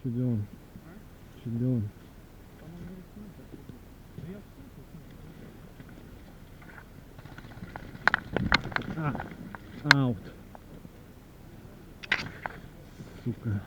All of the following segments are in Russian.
что делаем? Что делаем? Аут. Сука.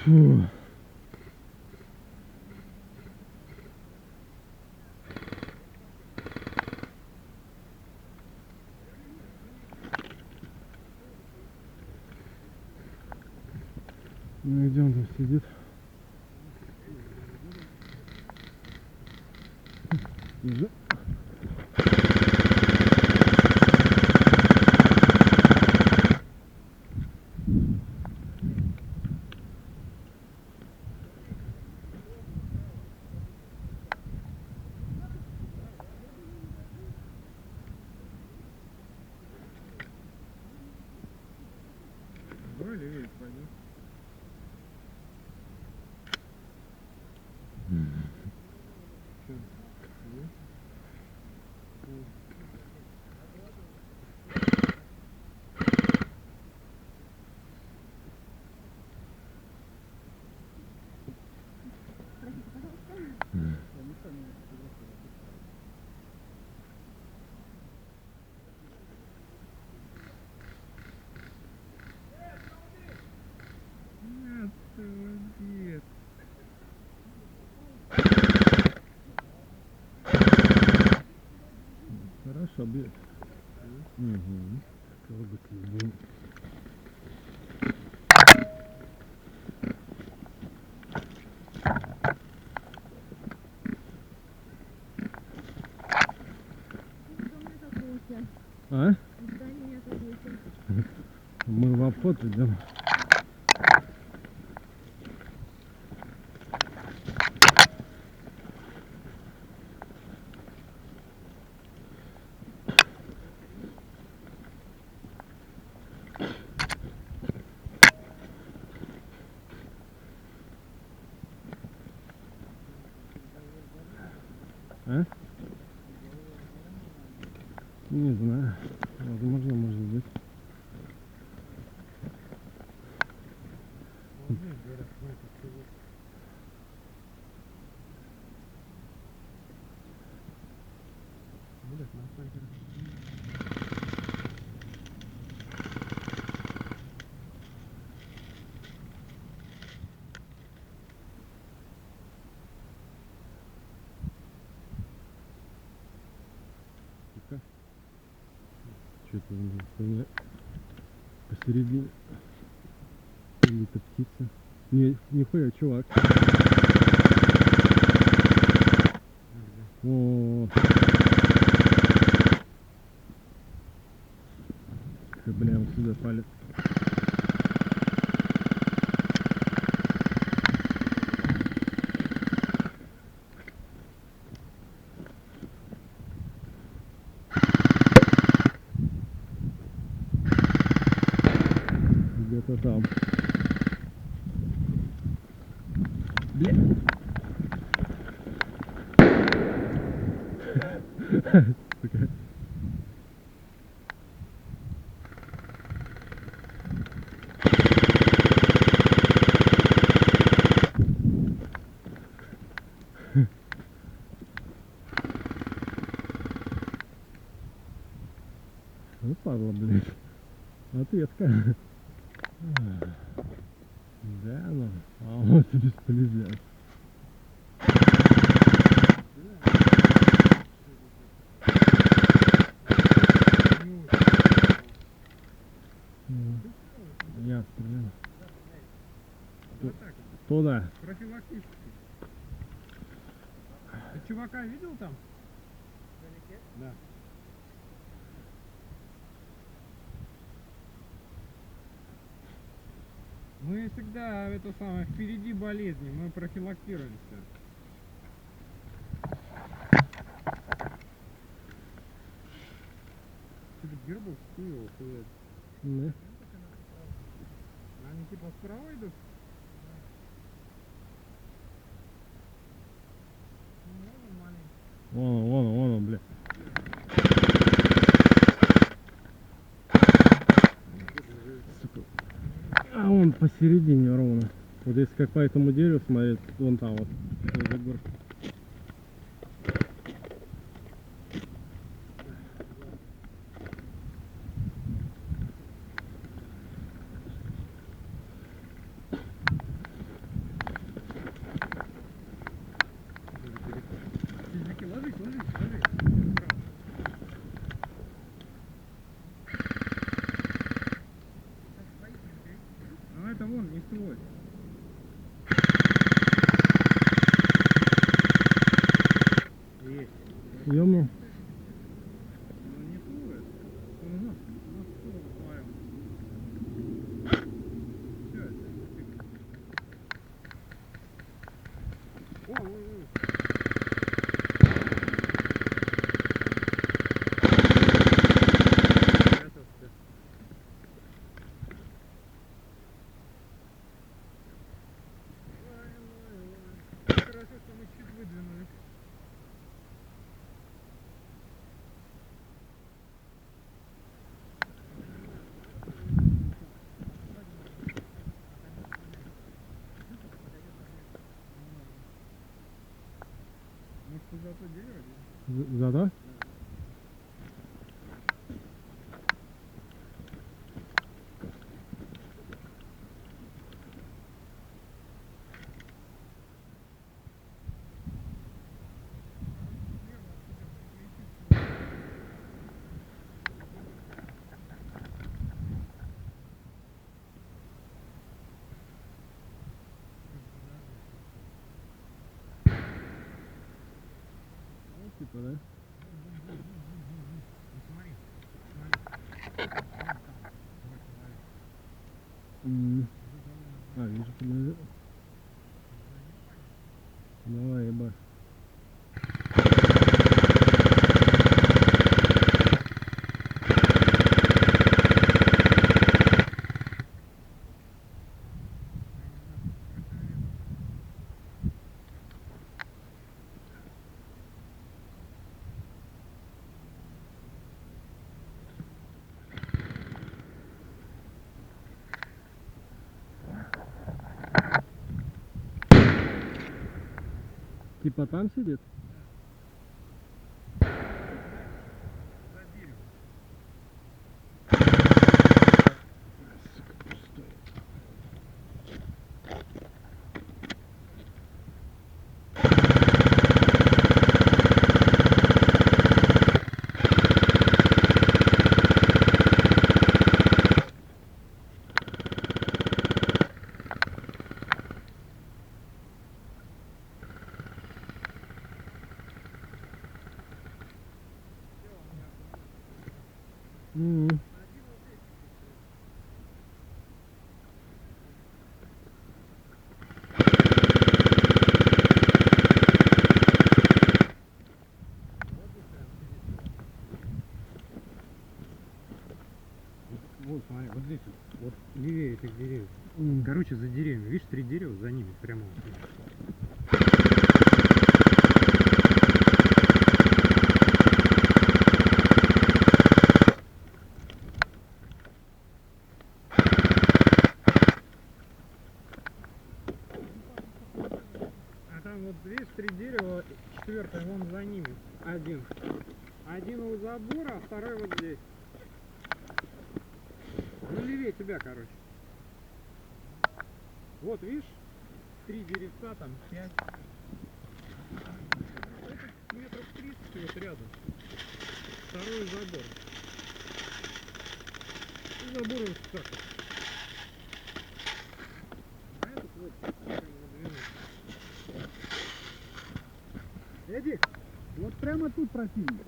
Фу. Ну где он там сидит? Уже. Давай левее пойдем. Нет, ты молодец. Хорошо бьет. Угу. Колобок любим. А? Мы в обход идем. А? Не знаю. Возможно, может быть. Что-то он посередине. Или-то птица. Не, нихуя, чувак. О, бля, он сюда палит. Где-то там. Бля. Сука. Ну, падла, блядь. Ответка. Да, ну. А вот и бесполезно. Я стрелял. Туда. Профилактически. Ты чувака видел там? Да. Мы всегда это самое впереди болезни, мы профилактируемся. Что-то гербов хуево ходят. Да. Они типа справа идут? Ну, маленький. Вон он, бля. Сука. А он посередине ровно. Вот если как по этому дереву смотреть, вон там вот. Возле горки. Физики, ложись. Ну это вон, не свой. Есть. Ёмнул. Ну не свой. Он у нас свой вдвоем. Всё, это фиг. Ой. Хорошо, что мы чуть выдвинулись. Может, ты за то дерево? За. Типа, да? Смотри. А, вижу, подожди. Давай, ебать. Типа там сидит? За деревом. Сука, пустой. Вот, смотри, вот здесь вот левее этих деревьев. Мгм. Короче, за деревьями, видишь, 3 дерева за ними прямо. Вот. А там вот видишь 3 дерева, 4-е вон за ними. Один у забора, а второй вот здесь. Ну левее тебя, короче. Вот видишь, 3 деревца, там 5. Это метров 30 вот рядом. Второй забор. И забор вот так вот. А этот вот прям выдвинут. Эдик, вот прямо тут противник.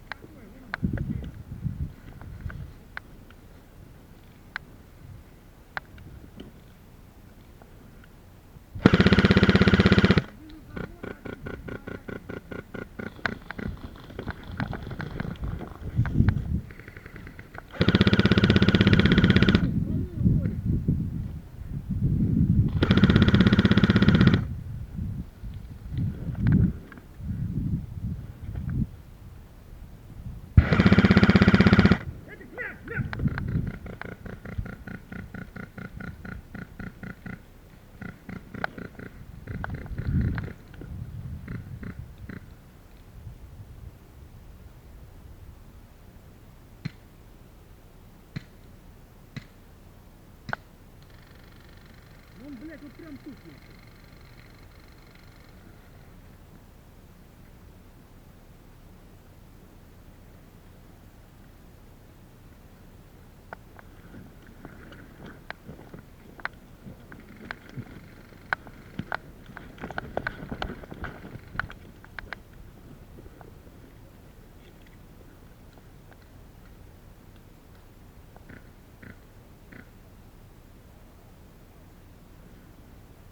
Он, блядь, вот прям тут.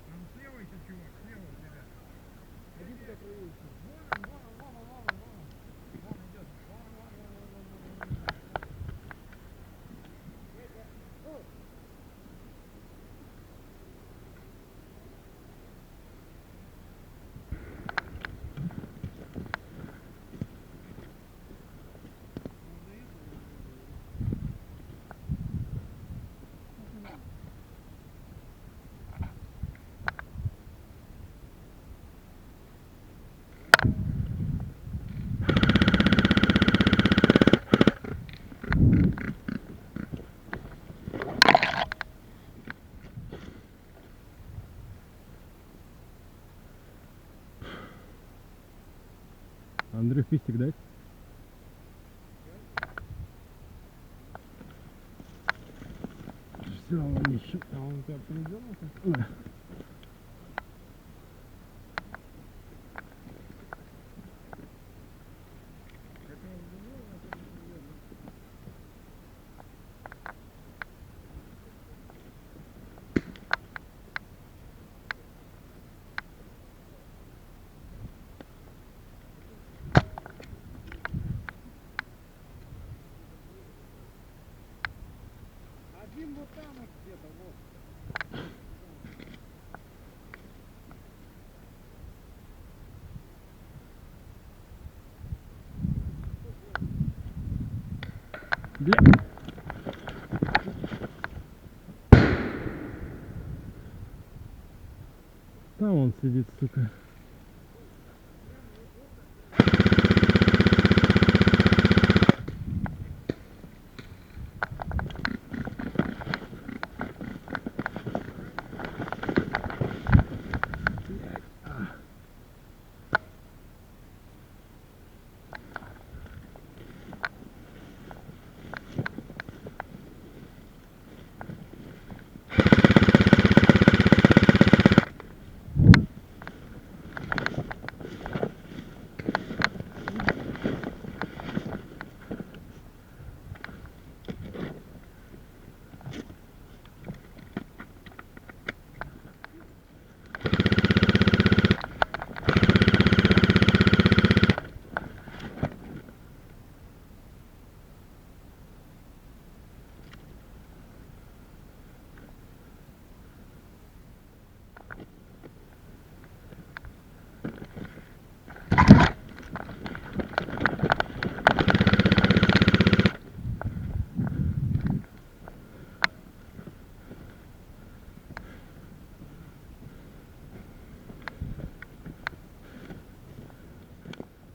Там слева еще чувак, слева у тебя. Иди туда проверь. Вон идет. Андрюх, пистик дай. Все, он еще. А он у тебя передернулся? Да. Один вот там вот где-то, вот. Бля. Там он сидит, сука.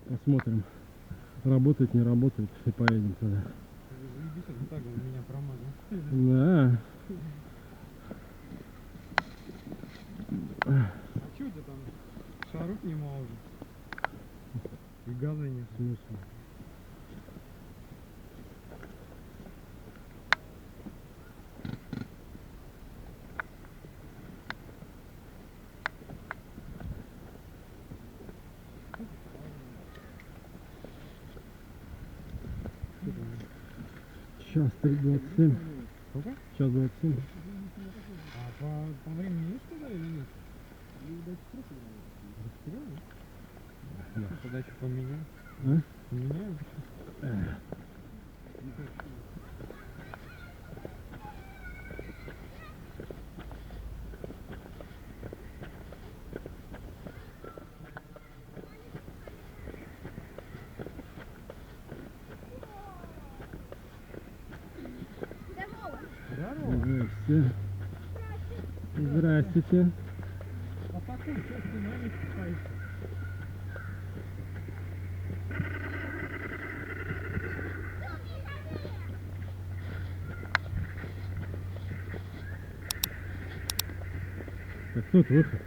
Посмотрим, работает, не работает, и поедем туда. Заебись, он так он меня промазал. Да. А что у тебя там? Шаров нема уже. И газа нет. В смысле? Час 3:27. Сколько? Час 27. А по времени есть туда или нет? Серьезно? Да. Тогда что поменяем? А? Поменяем? Здорово. Здрасте. Здрастите. А такой честный намек стоит. Так тут выход.